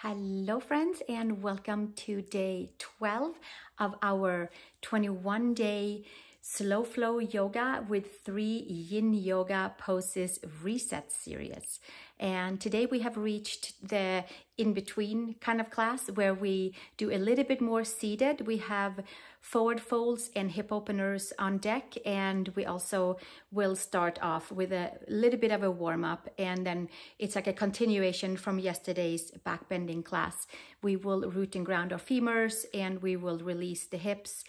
Hello friends, and welcome to day 12 of our 21-day slow flow yoga with 3 Yin Yoga Poses reset series. And today we have reached the in-between kind of class where we do a little bit more seated. We have forward folds and hip openers on deck, and we also will start off with a little bit of a warm-up, and then it's like a continuation from yesterday's back bending class. We will root and ground our femurs, and we will release the hips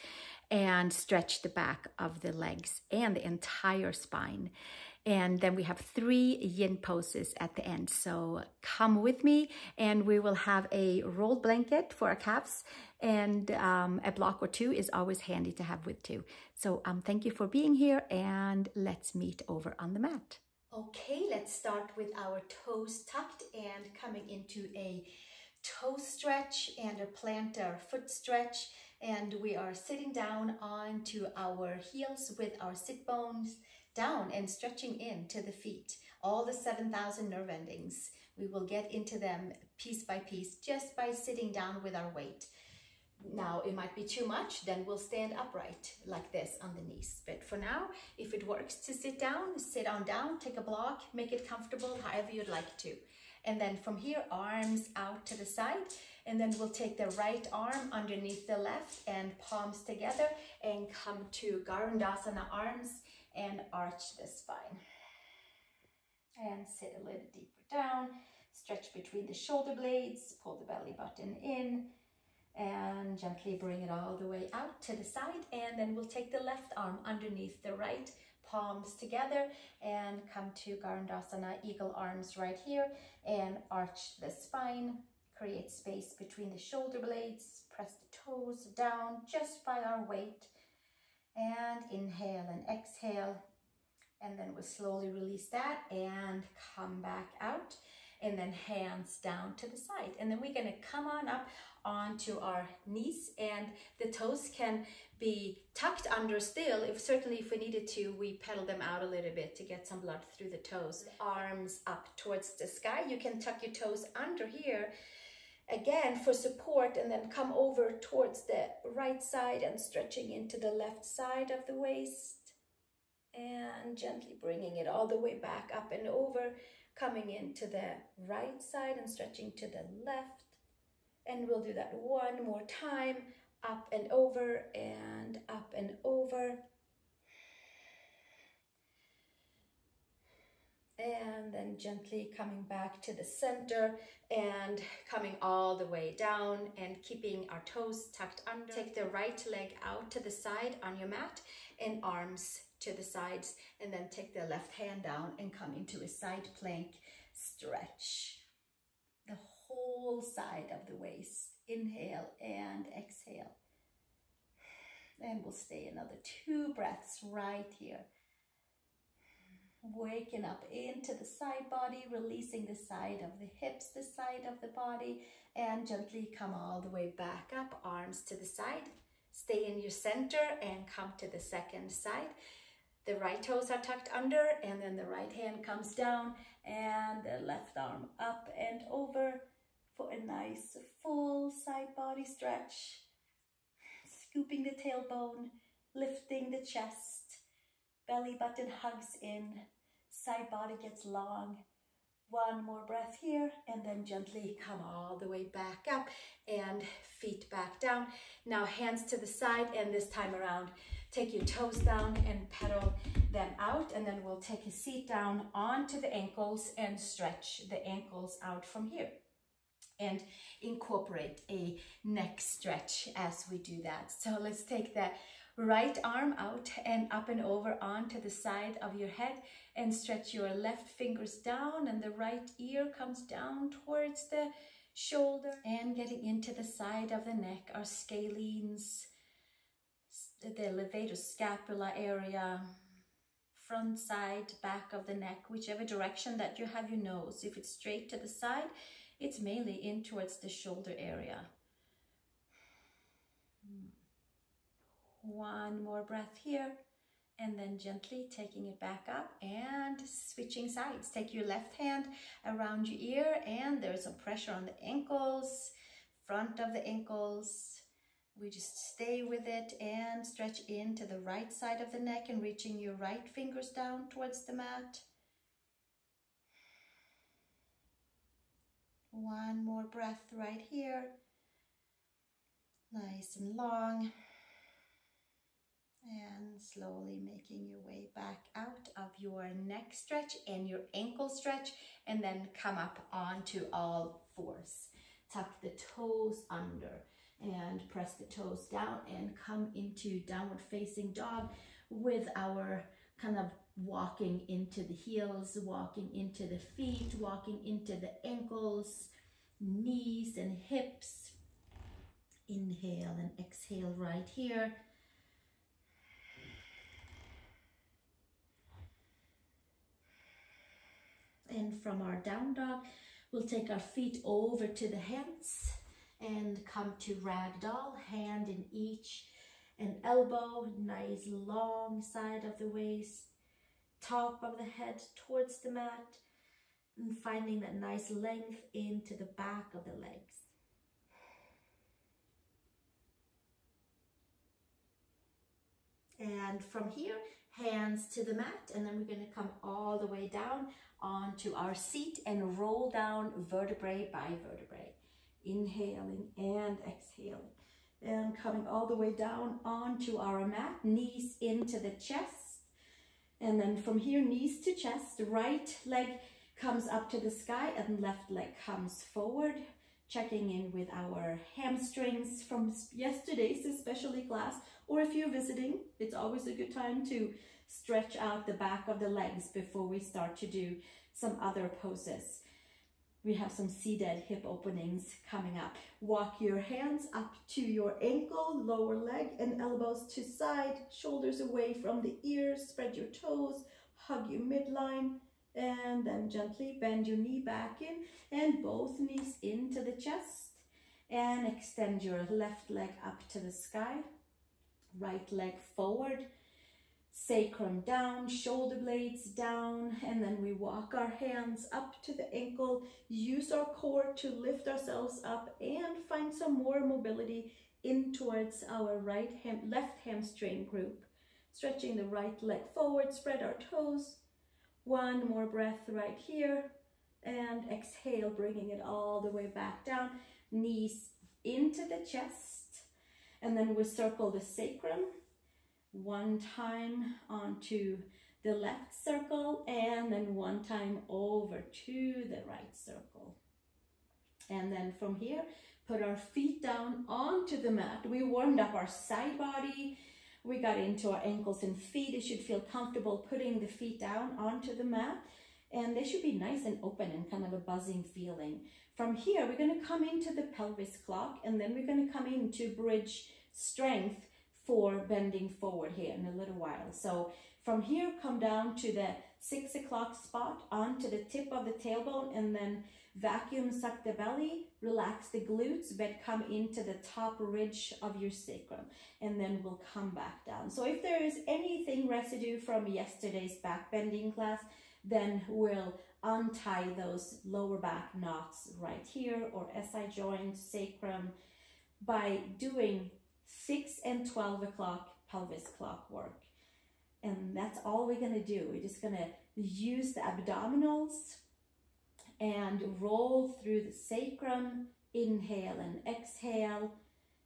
and stretch the back of the legs and the entire spine. And then we have 3 yin poses at the end. So come with me, and we will have a rolled blanket for our calves, and a block or 2 is always handy to have with too. So thank you for being here, and let's meet over on the mat. Okay, let's start with our toes tucked and coming into a toe stretch and a plantar foot stretch. And we are sitting down onto our heels with our sit bones down and stretching into the feet. All the 7,000 nerve endings. We will get into them piece by piece just by sitting down with our weight. Now, it might be too much, then we'll stand upright like this on the knees. But for now, if it works to sit on down, take a block, make it comfortable, however you'd like to. And then from here, arms out to the side. And then we'll take the right arm underneath the left and palms together and come to Garandasana arms and arch the spine. And sit a little deeper down, stretch between the shoulder blades, pull the belly button in, and gently bring it all the way out to the side. And then we'll take the left arm underneath the right, palms together, and come to Garandasana, eagle arms right here, and arch the spine. Create space between the shoulder blades, press the toes down just by our weight, and inhale and exhale. And then we'll slowly release that and come back out, and then hands down to the side. And then we're gonna come on up onto our knees, and the toes can be tucked under still. Certainly if we needed to, we pedal them out a little bit to get some blood through the toes. Arms up towards the sky. You can tuck your toes under here again for support, and then come over towards the right side and stretching into the left side of the waist, and gently bringing it all the way back up and over, coming into the right side and stretching to the left. And we'll do that one more time, up and over and up and over. And then gently coming back to the center and coming all the way down and keeping our toes tucked under. Take the right leg out to the side on your mat and arms to the sides, and then take the left hand down and come into a side plank stretch. The whole side of the waist. Inhale and exhale. And we'll stay another 2 breaths right here. Waking up into the side body, releasing the side of the hips, the side of the body, and gently come all the way back up, arms to the side. Stay in your center and come to the second side. The right toes are tucked under, and then the right hand comes down, and the left arm up and over for a nice full side body stretch. Scooping the tailbone, lifting the chest, belly button hugs in, side body gets long. One more breath here, and then gently come all the way back up and feet back down. Now hands to the side, and this time around, take your toes down and pedal them out, and then we'll take a seat down onto the ankles and stretch the ankles out from here. And incorporate a neck stretch as we do that. So let's take the right arm out and up and over onto the side of your head, and stretch your left fingers down, and the right ear comes down towards the shoulder, and getting into the side of the neck, our scalenes, the levator scapula area, front side, back of the neck, whichever direction that you have your nose. If it's straight to the side, it's mainly in towards the shoulder area. One more breath here, And then gently taking it back up and switching sides. Take your left hand around your ear, and there's some pressure on the ankles, front of the ankles. We just stay with it and stretch into the right side of the neck and reaching your right fingers down towards the mat. One more breath right here. Nice and long. And slowly making your way back out of your neck stretch and your ankle stretch, and then come up onto all fours. Tuck the toes under and press the toes down and come into downward facing dog with our kind of walking into the heels, walking into the feet, walking into the ankles, knees and hips. Inhale and exhale right here. And from our down dog, we'll take our feet over to the hands and come to ragdoll, hand in each, an elbow, nice long side of the waist, top of the head towards the mat, and finding that nice length into the back of the legs. And from here, hands to the mat, and then we're going to come all the way down onto our seat and roll down vertebrae by vertebrae. Inhaling and exhaling. And coming all the way down onto our mat, knees into the chest. And then from here, knees to chest, right leg comes up to the sky and left leg comes forward. Checking in with our hamstrings from yesterday's especially class, or if you're visiting, it's always a good time to stretch out the back of the legs before we start to do some other poses. We have some seated hip openings coming up. Walk your hands up to your ankle, lower leg, and elbows to side, shoulders away from the ears, spread your toes, hug your midline, and then gently bend your knee back in and both knees into the chest, and extend your left leg up to the sky, right leg forward, sacrum down, shoulder blades down, and then we walk our hands up to the ankle, use our core to lift ourselves up and find some more mobility in towards our left hamstring group. Stretching the right leg forward, spread our toes. One more breath right here, and exhale, bringing it all the way back down, knees into the chest, and then we circle the sacrum one time onto the left circle, and then one time over to the right circle. And then from here, put our feet down onto the mat. We warmed up our side body. We got into our ankles and feet. You should feel comfortable putting the feet down onto the mat, and they should be nice and open and kind of a buzzing feeling. From here, we're going to come into the pelvis clock, and then we're going to come into bridge strength for bending forward here in a little while. So from here, come down to the 6 o'clock spot onto the tip of the tailbone, and then vacuum suck the belly, relax the glutes, but come into the top ridge of your sacrum, and then we'll come back down. So if there is anything residue from yesterday's back bending class, then we'll untie those lower back knots right here, or SI joint, sacrum, by doing 6 and 12 o'clock pelvis clock work. And that's all we're going to do. We're just going to use the abdominals and roll through the sacrum. Inhale and exhale,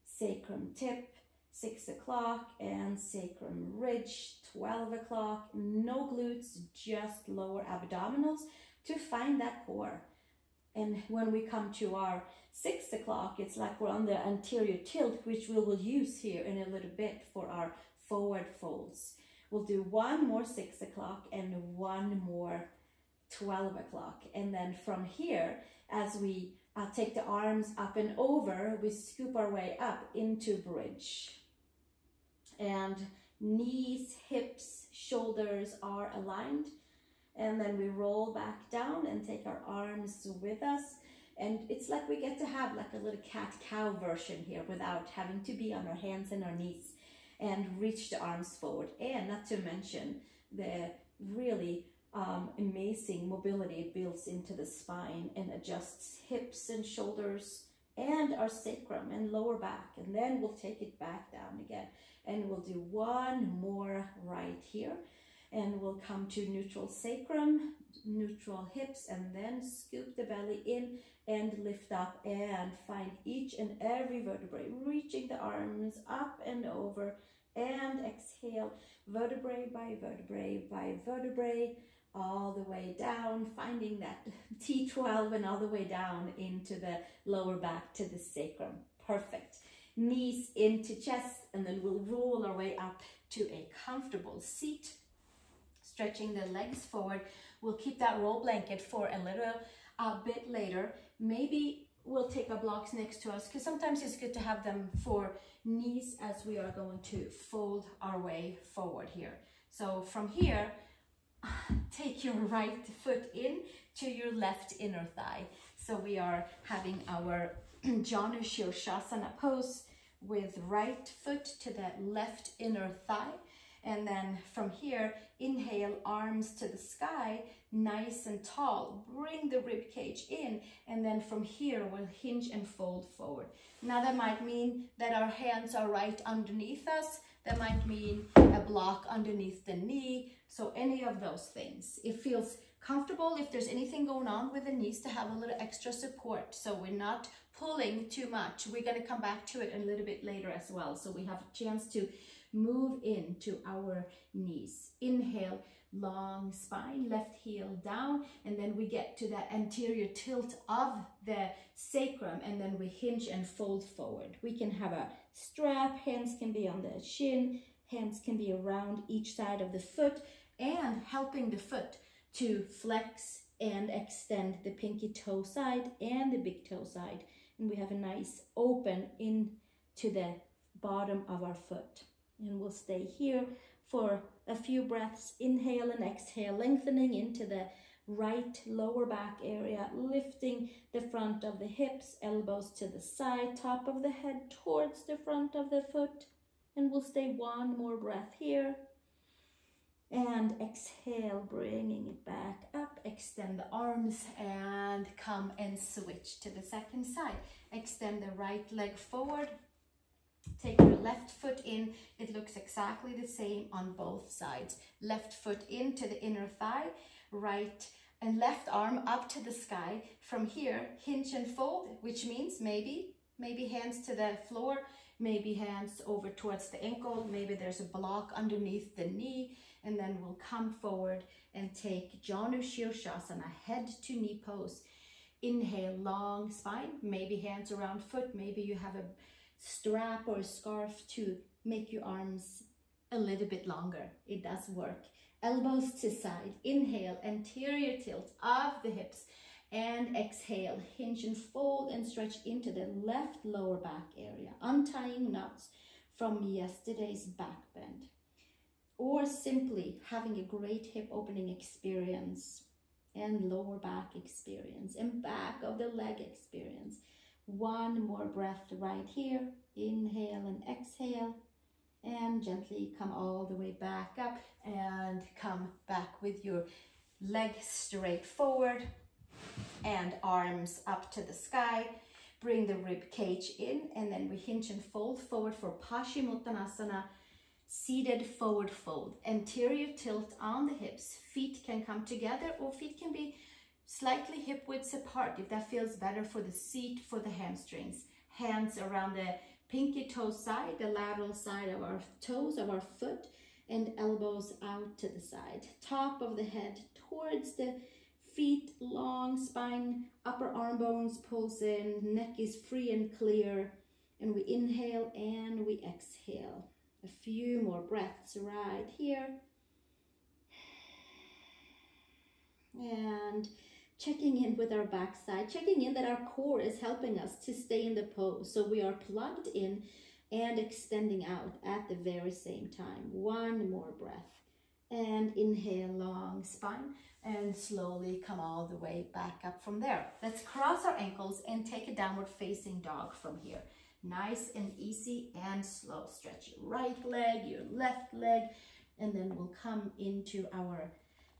sacrum tip, 6 o'clock, and sacrum ridge, 12 o'clock. No glutes, just lower abdominals to find that core. And when we come to our 6 o'clock, it's like we're on the anterior tilt, which we will use here in a little bit for our forward folds. We'll do one more 6 o'clock and one more 12 o'clock. And then from here, as we take the arms up and over, we scoop our way up into bridge. And knees, hips, shoulders are aligned. And then we roll back down and take our arms with us. And it's like we get to have like a little cat-cow version here without having to be on our hands and our knees. and reach the arms forward. And not to mention the really amazing mobility it builds into the spine and adjusts hips and shoulders and our sacrum and lower back. And then we'll take it back down again. And we'll do one more right here. And we'll come to neutral sacrum, neutral hips, and then scoop the belly in and lift up and find each and every vertebrae, reaching the arms up and over, and exhale, vertebrae by vertebrae by vertebrae, all the way down, finding that T12 and all the way down into the lower back to the sacrum. Perfect. Knees into chest, and then we'll roll our way up to a comfortable seat, stretching the legs forward. We'll keep that roll blanket for a little bit later. Maybe we'll take our blocks next to us, because sometimes it's good to have them for knees as we are going to fold our way forward here. So from here, take your right foot in to your left inner thigh. So we are having our Janu Shirshasana pose with right foot to the left inner thigh. And then from here, inhale, arms to the sky, nice and tall. Bring the rib cage in, and then from here we'll hinge and fold forward. Now that might mean that our hands are right underneath us. That might mean a block underneath the knee. So any of those things. It feels comfortable if there's anything going on with the knees to have a little extra support. So we're not pulling too much. We're going to come back to it a little bit later as well. So we have a chance to move into our knees. Inhale, long spine, left heel down, and then we get to that anterior tilt of the sacrum, and then we hinge and fold forward. We can have a strap, hands can be on the shin, hands can be around each side of the foot, and helping the foot to flex and extend the pinky toe side and the big toe side. And we have a nice open into the bottom of our foot. And we'll stay here for a few breaths. Inhale and exhale, lengthening into the right lower back area, lifting the front of the hips, elbows to the side, top of the head towards the front of the foot. And we'll stay one more breath here. And exhale, bringing it back up. Extend the arms and come and switch to the second side. Extend the right leg forward. Take your left foot in. It looks exactly the same on both sides. Left foot into the inner thigh, right and left arm up to the sky. From here, hinge and fold, which means maybe hands to the floor, maybe hands over towards the ankle, maybe there's a block underneath the knee, and then we'll come forward and take Janu Shirshasana, head to knee pose. Inhale, long spine, maybe hands around foot, maybe you have a strap or a scarf to make your arms a little bit longer. It does work. Elbows to side. Inhale, anterior tilt of the hips, and exhale, hinge and fold and stretch into the left lower back area, untying knots from yesterday's back bend, or simply having a great hip opening experience and lower back experience and back of the leg experience. One more breath right here. Inhale and exhale, and gently come all the way back up and come back with your legs straight forward and arms up to the sky. Bring the rib cage in, and then we hinge and fold forward for Paschimottanasana, seated forward fold. Anterior tilt on the hips. Feet can come together, or feet can be slightly hip widths apart if that feels better for the seat, for the hamstrings. Hands around the pinky toe side, the lateral side of our toes of our foot, and elbows out to the side. Top of the head towards the feet, long spine, upper arm bones pulls in, neck is free and clear, and we inhale and we exhale. A few more breaths right here. And checking in with our backside, checking in that our core is helping us to stay in the pose. So we are plugged in and extending out at the very same time. One more breath. And inhale, long spine, and slowly come all the way back up from there. Let's cross our ankles and take a downward facing dog from here. Nice and easy and slow. Stretch your right leg, your left leg, and then we'll come into our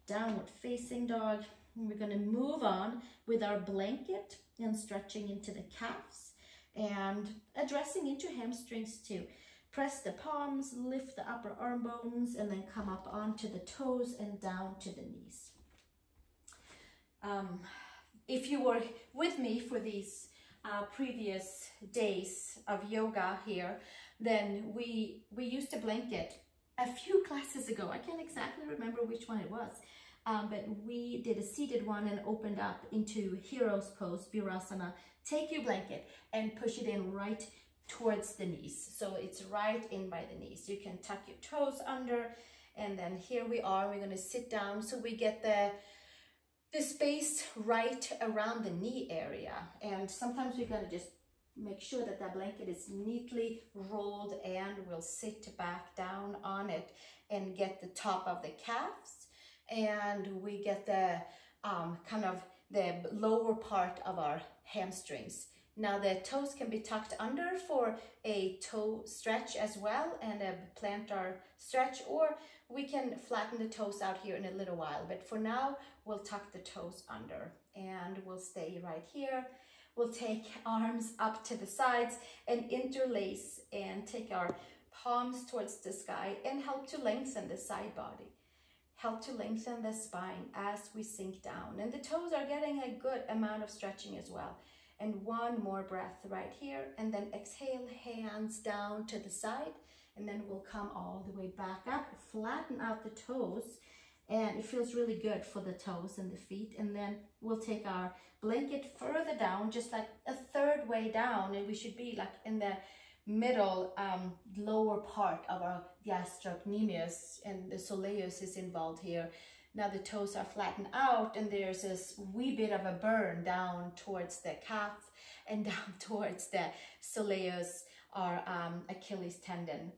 downward facing dog. And we're going to move on with our blanket and stretching into the calves and addressing into hamstrings too. Press the palms, lift the upper arm bones, and then come up onto the toes and down to the knees. If you were with me for these previous days of yoga here, then we used a blanket a few classes ago. I can't exactly remember which one it was, but we did a seated one and opened up into hero's pose, virasana. Take your blanket and push it in right towards the knees. So it's right in by the knees. You can tuck your toes under, and then here we are. We're going to sit down so we get the space right around the knee area. And sometimes we're going to just make sure that that blanket is neatly rolled, and we'll sit back down on it and get the top of the calves, and we get the kind of the lower part of our hamstrings. Now the toes can be tucked under for a toe stretch as well, and a plantar stretch, or we can flatten the toes out here in a little while. But for now, we'll tuck the toes under and we'll stay right here. We'll take arms up to the sides and interlace and take our palms towards the sky and help to lengthen the side body. Help to lengthen the spine as we sink down. And the toes are getting a good amount of stretching as well. And one more breath right here, and then exhale, hands down to the side, and then we'll come all the way back up, flatten out the toes, and it feels really good for the toes and the feet. And then we'll take our blanket further down, just like a third way down, and we should be like in the middle lower part of our gastrocnemius, and the soleus is involved here. Now the toes are flattened out, and there's this wee bit of a burn down towards the calf and down towards the soleus, our Achilles tendon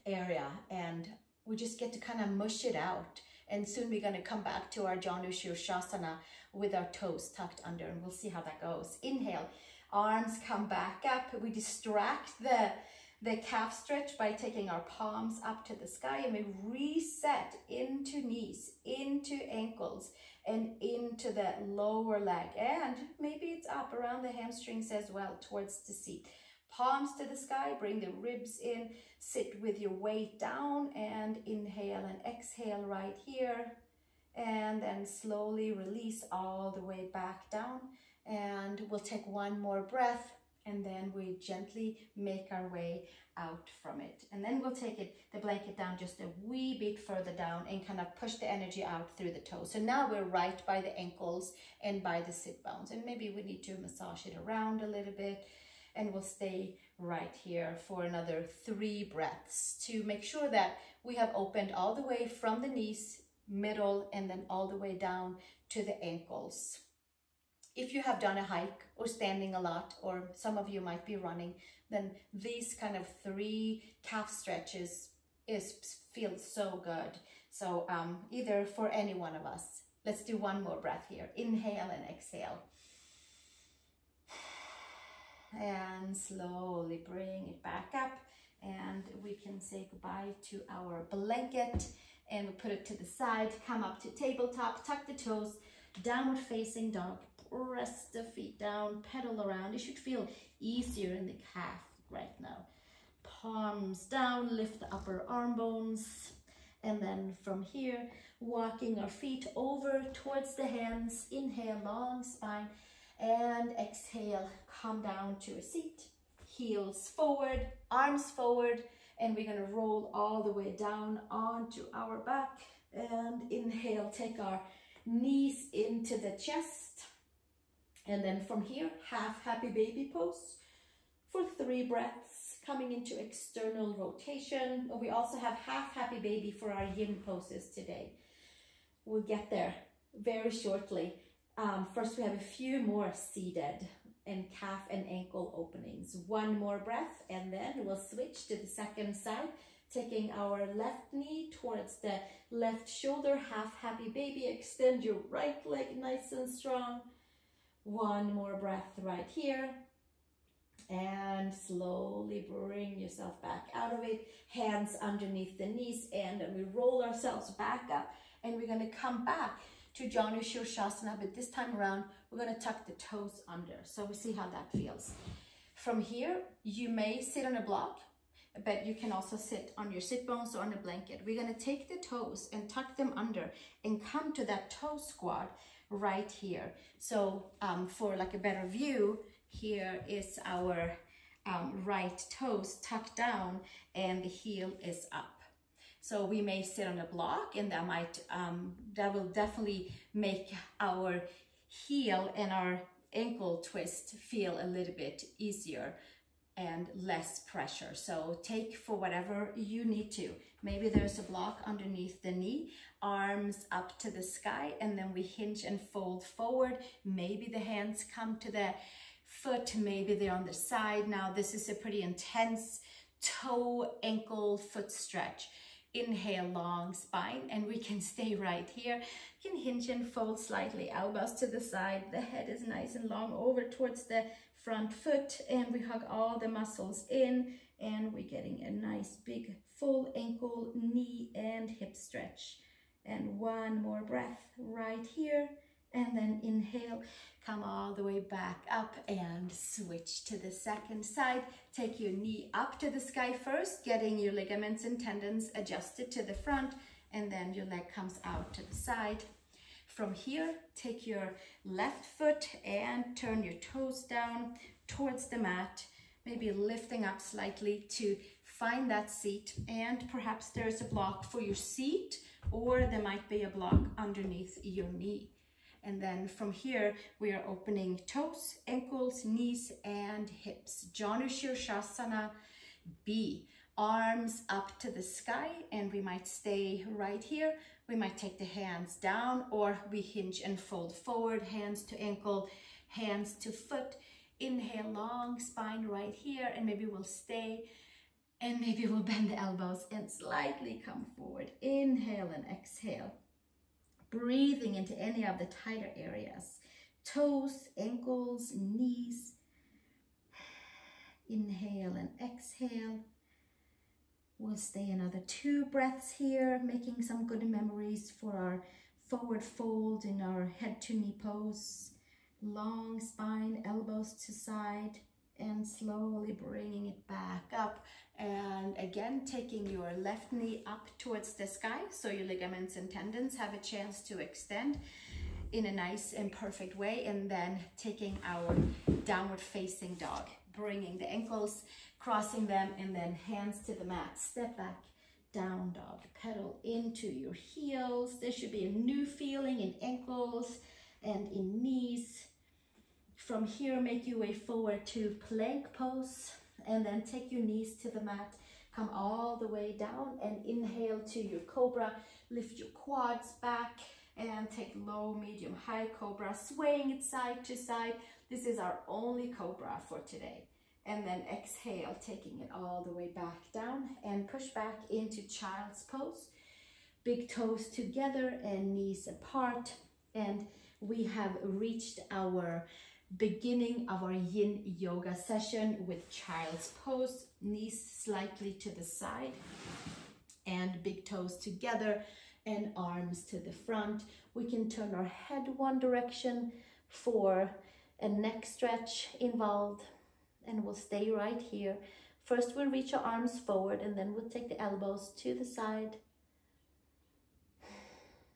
area. And we just get to kind of mush it out. And soon we're going to come back to our Janu Shirshasana with our toes tucked under, and we'll see how that goes. Inhale, arms come back up. We distract the calf stretch by taking our palms up to the sky, and we reset into knees, into ankles, and into the lower leg. And maybe it's up around the hamstrings as well towards the seat. Palms to the sky, bring the ribs in, sit with your weight down, and inhale and exhale right here. And then slowly release all the way back down. And we'll take one more breath, and then we gently make our way out from it. And then we'll take the blanket down just a wee bit further down and kind of push the energy out through the toes. So now we're right by the ankles and by the sit bones. And maybe we need to massage it around a little bit, and we'll stay right here for another 3 breaths to make sure that we have opened all the way from the knees, middle, and then all the way down to the ankles. If you have done a hike or standing a lot, or some of you might be running, then these kind of 3 calf stretches feels so good. So either for any one of us. Let's do one more breath here. Inhale and exhale. And slowly bring it back up, and we can say goodbye to our blanket, and we put it to the side, come up to tabletop, tuck the toes, downward facing dog. Press the feet down, pedal around. It should feel easier in the calf right now. Palms down, lift the upper arm bones. And then from here, walking our feet over towards the hands. Inhale, long spine. And exhale, come down to a seat. Heels forward, arms forward. And we're going to roll all the way down onto our back. And inhale, take our knees into the chest. And then from here, half happy baby pose for 3 breaths, coming into external rotation. We also have half happy baby for our yin poses today. We'll get there very shortly. First, we have a few more seated and calf and ankle openings. One more breath, and then we'll switch to the second side, taking our left knee towards the left shoulder, half happy baby. Extend your right leg nice and strong. One more breath right here. And slowly bring yourself back out of it. Hands underneath the knees, and then we roll ourselves back up. And we're gonna come back to Janu Shirshasana, but this time around, we're gonna tuck the toes under. So we see how that feels. From here, you may sit on a block, but you can also sit on your sit bones or on a blanket. We're gonna take the toes and tuck them under and come to that toe squat right here. So for like a better view, here is our right toes tucked down and the heel is up. So we may sit on a block, and that will definitely make our heel and our ankle twist feel a little bit easier and less pressure. So take for whatever you need to. Maybe there's a block underneath the knee, arms up to the sky, and then we hinge and fold forward. Maybe the hands come to the foot, maybe they're on the side. Now this is a pretty intense toe, ankle, foot stretch. Inhale, long spine, and we can stay right here. You can hinge and fold slightly, elbows to the side. The head is nice and long over towards the front foot, and we hug all the muscles in, and we're getting a nice big full ankle, knee, and hip stretch. And one more breath right here, and then inhale, come all the way back up and switch to the second side. Take your knee up to the sky first, getting your ligaments and tendons adjusted to the front, and then your leg comes out to the side. From here, take your left foot and turn your toes down towards the mat, maybe lifting up slightly to find that seat, and perhaps there's a block for your seat, or there might be a block underneath your knee. And then from here, we are opening toes, ankles, knees, and hips. Janu Shirshasana B. Arms up to the sky, and we might stay right here. We might take the hands down, or we hinge and fold forward, hands to ankle, hands to foot. Inhale, long spine right here, and maybe we'll stay, and maybe we'll bend the elbows and slightly come forward. Inhale and exhale. Breathing into any of the tighter areas. Toes, ankles, knees. Inhale and exhale. We'll stay another 2 breaths here, making some good memories for our forward fold in our head to knee pose. Long spine, elbows to side, and slowly bringing it back up. And again, taking your left knee up towards the sky so your ligaments and tendons have a chance to extend in a nice and perfect way. And then taking our downward facing dog, bringing the ankles, crossing them, and then hands to the mat. Step back, down dog. Pedal into your heels. There should be a new feeling in ankles and in knees. From here, make your way forward to plank pose, and then take your knees to the mat. Come all the way down and inhale to your cobra. Lift your quads back and take low, medium, high cobra, swaying it side to side. This is our only cobra for today. And then exhale, taking it all the way back down and push back into child's pose. Big toes together and knees apart. And we have reached our beginning of our Yin Yoga session with child's pose, knees slightly to the side and big toes together and arms to the front. We can turn our head one direction for a neck stretch involved, and we'll stay right here. First, we'll reach our arms forward, and then we'll take the elbows to the side.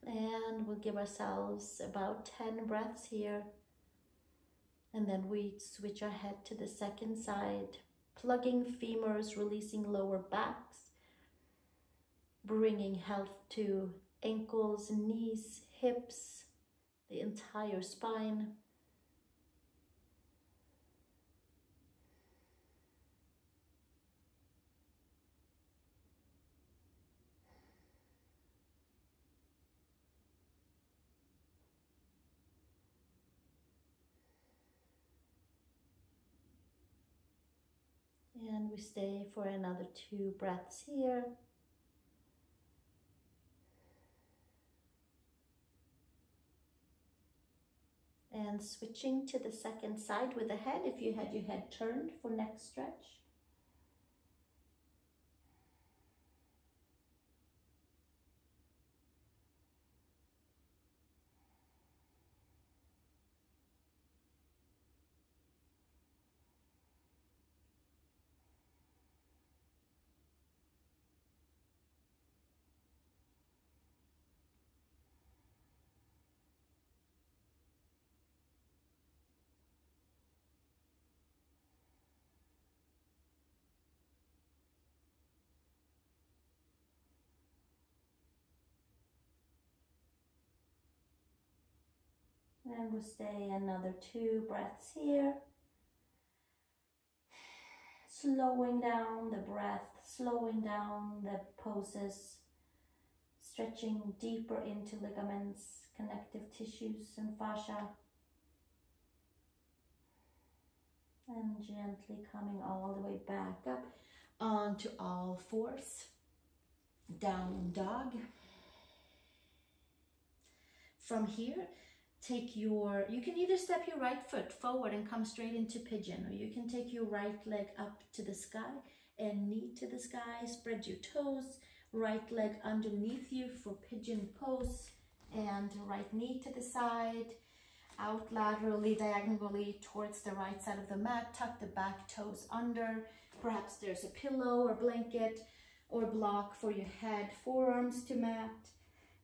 And we'll give ourselves about 10 breaths here. And then we switch our head to the second side, plugging femurs, releasing lower backs, bringing health to ankles, knees, hips, the entire spine. And we stay for another 2 breaths here. And switching to the second side with the head, if you had your head turned for neck stretch. And we'll stay another 2 breaths here. Slowing down the breath, slowing down the poses, stretching deeper into ligaments, connective tissues and fascia. And gently coming all the way back up onto all fours. Down dog. From here, you can either step your right foot forward and come straight into pigeon, or you can take your right leg up to the sky and knee to the sky. Spread your toes, right leg underneath you for pigeon pose, and right knee to the side, out laterally, diagonally towards the right side of the mat. Tuck the back toes under. Perhaps there's a pillow or blanket or block for your head, forearms to mat.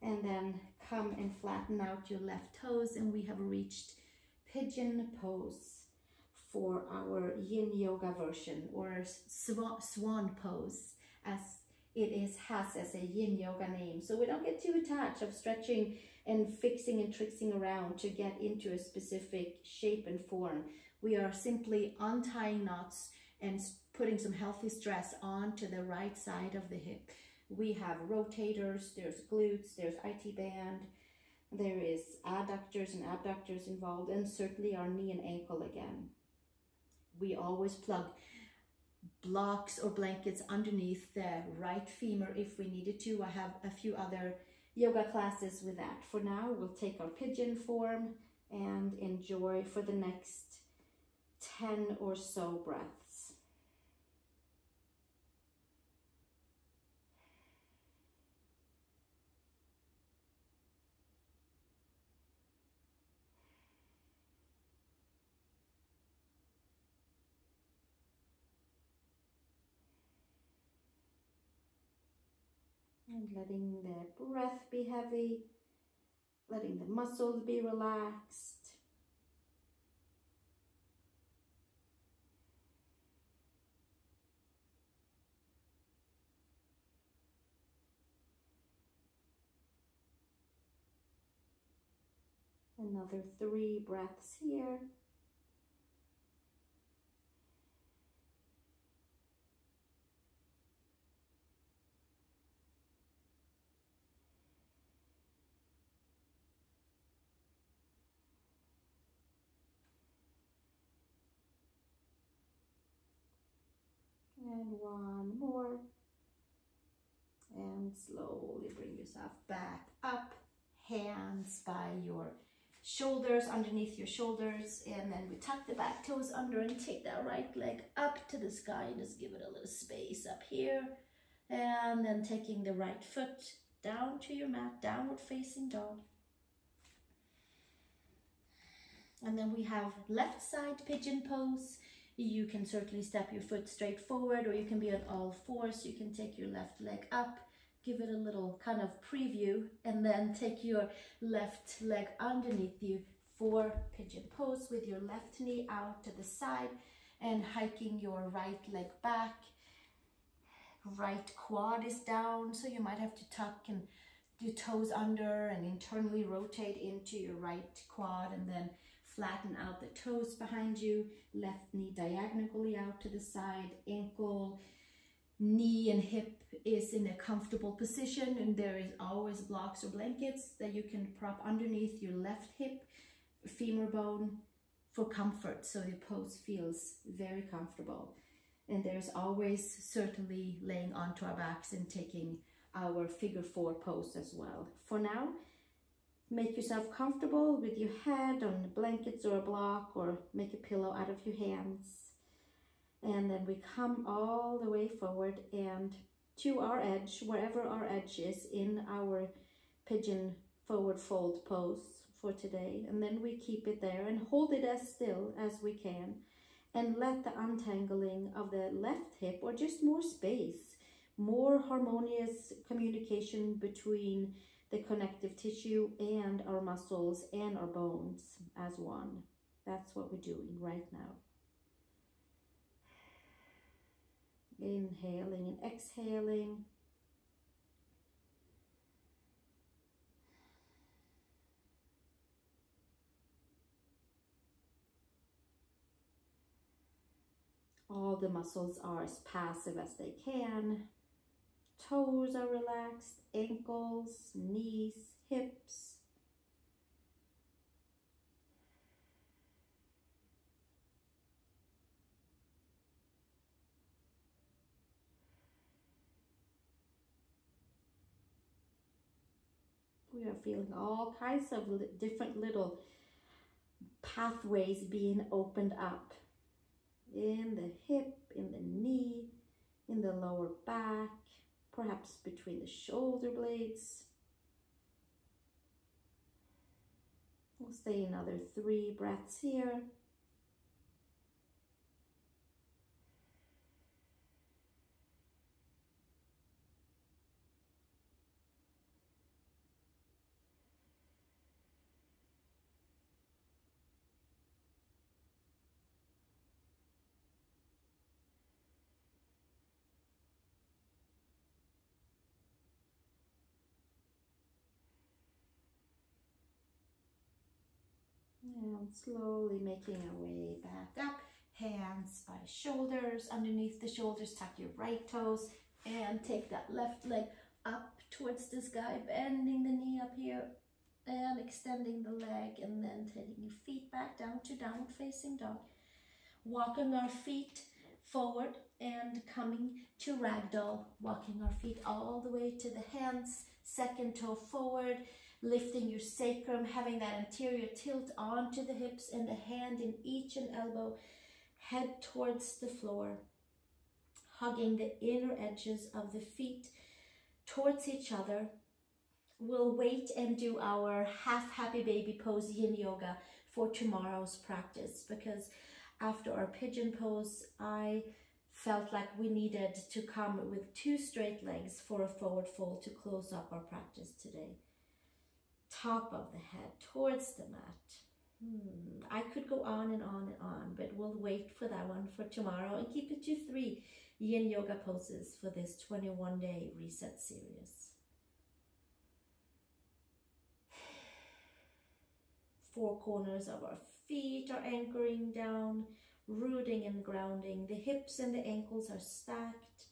And then come and flatten out your left toes, and we have reached pigeon pose for our Yin Yoga version, or swan pose, as it has as a Yin Yoga name. So we don't get too attached of stretching and fixing and tricksing around to get into a specific shape and form. We are simply untying knots and putting some healthy stress onto the right side of the hip. We have rotators, there's glutes, there's IT band, there is adductors and abductors involved, and certainly our knee and ankle again. We always plug blocks or blankets underneath the right femur if we needed to. I have a few other yoga classes with that. For now, we'll take our pigeon form and enjoy for the next 10 or so breaths. And letting the breath be heavy, letting the muscles be relaxed. Another 3 breaths here. And 1 more. And slowly bring yourself back up. Hands by your shoulders, underneath your shoulders. And then we tuck the back toes under and take that right leg up to the sky. Just give it a little space up here. And then taking the right foot down to your mat, downward facing dog. And then we have left side pigeon pose. You can certainly step your foot straight forward, or you can be on all fours. You can take your left leg up, give it a little kind of preview, and then take your left leg underneath you for pigeon pose with your left knee out to the side and hiking your right leg back. Right quad is down, so you might have to tuck and do toes under and internally rotate into your right quad, and then flatten out the toes behind you. Left knee diagonally out to the side. Ankle, knee and hip is in a comfortable position, and there is always blocks or blankets that you can prop underneath your left hip, femur bone for comfort, so your pose feels very comfortable. And there's always certainly laying onto our backs and taking our figure 4 pose as well. For now, Make yourself comfortable with your head on blankets or a block, or make a pillow out of your hands. And then we come all the way forward and to our edge, wherever our edge is in our pigeon forward fold pose for today. And then we keep it there and hold it as still as we can, and let the untangling of the left hip, or just more space, more harmonious communication between the connective tissue and our muscles and our bones as one. That's what we're doing right now. Inhaling and exhaling. All the muscles are as passive as they can. Toes are relaxed, ankles, knees, hips. We are feeling all kinds of different little pathways being opened up. In the hip, in the knee, in the lower back, perhaps between the shoulder blades. We'll stay another 3 breaths here. And slowly making our way back up. Hands by the shoulders, underneath the shoulders, tuck your right toes and take that left leg up towards the sky, bending the knee up here and extending the leg, and then taking your feet back down to downward facing dog. Walking our feet forward and coming to ragdoll, walking our feet all the way to the hands, second toe forward, lifting your sacrum, having that anterior tilt onto the hips and the hand in each and elbow, head towards the floor, hugging the inner edges of the feet towards each other. We'll wait and do our half happy baby pose yin yoga for tomorrow's practice, because after our pigeon pose, I felt like we needed to come with 2 straight legs for a forward fold to close up our practice today. Top of the head towards the mat. I could go on and on and on, but we'll wait for that one for tomorrow and keep it to 3 yin yoga poses for this 21-day reset series. 4 corners of our feet are anchoring down, rooting and grounding. The hips and the ankles are stacked.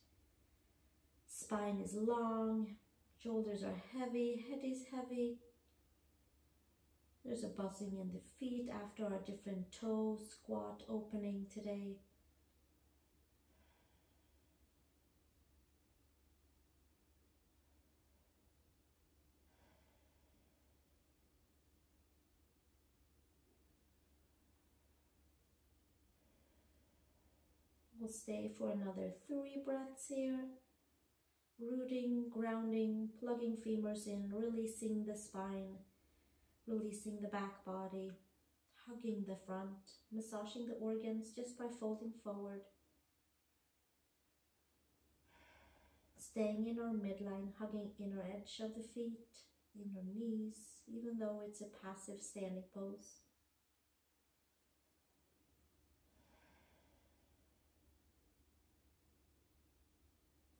Spine is long. Shoulders are heavy. Head is heavy. There's a buzzing in the feet after our different toe squat opening today. We'll stay for another 3 breaths here. Rooting, grounding, plugging femurs in, releasing the spine, releasing the back body, hugging the front, massaging the organs just by folding forward. Staying in our midline, hugging inner edge of the feet, inner knees, even though it's a passive standing pose.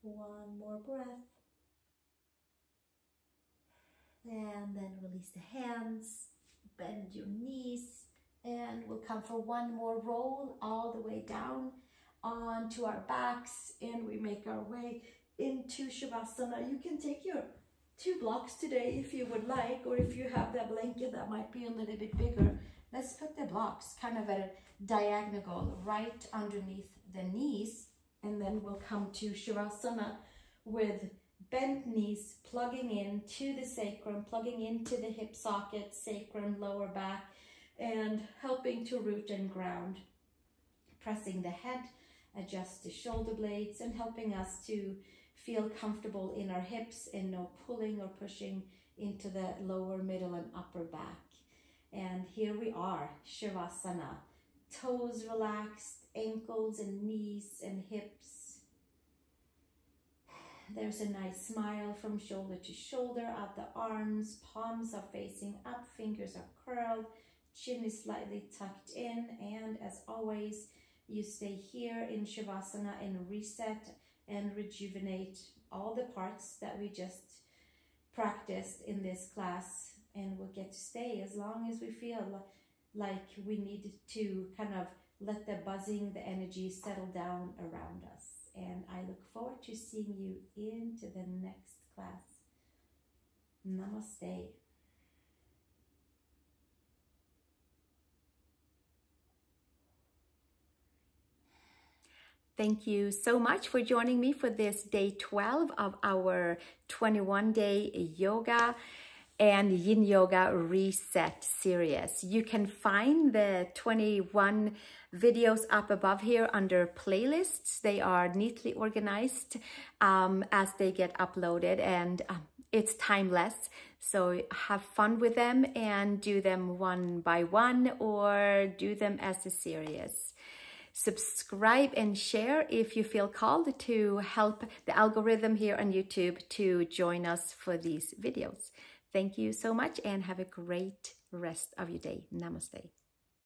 One more breath. And then release the hands, bend your knees, and we'll come for one more roll all the way down onto our backs, and we make our way into Shavasana. You can take your 2 blocks today if you would like, or if you have that blanket that might be a little bit bigger, let's put the blocks kind of at a diagonal right underneath the knees, and then we'll come to Shavasana with bent knees, plugging into the sacrum, plugging into the hip socket, sacrum, lower back, and helping to root and ground. Pressing the head, adjust the shoulder blades, and helping us to feel comfortable in our hips and no pulling or pushing into the lower, middle, and upper back. And here we are, Shavasana. Toes relaxed, ankles and knees and hips. There's a nice smile from shoulder to shoulder, out the arms, palms are facing up, fingers are curled, chin is slightly tucked in, and as always, you stay here in Shavasana and reset and rejuvenate all the parts that we just practiced in this class, and we'll get to stay as long as we feel like we need to kind of let the buzzing, the energy settle down around us. And I look forward to seeing you into the next class. Namaste. Thank you so much for joining me for this day 12 of our 21-day yoga and Yin Yoga Reset series. You can find the 21 videos up above here under playlists. They are neatly organized as they get uploaded, and it's timeless. So have fun with them and do them one by one or do them as a series. Subscribe and share if you feel called to help the algorithm here on YouTube to join us for these videos. Thank you so much and have a great rest of your day. Namaste.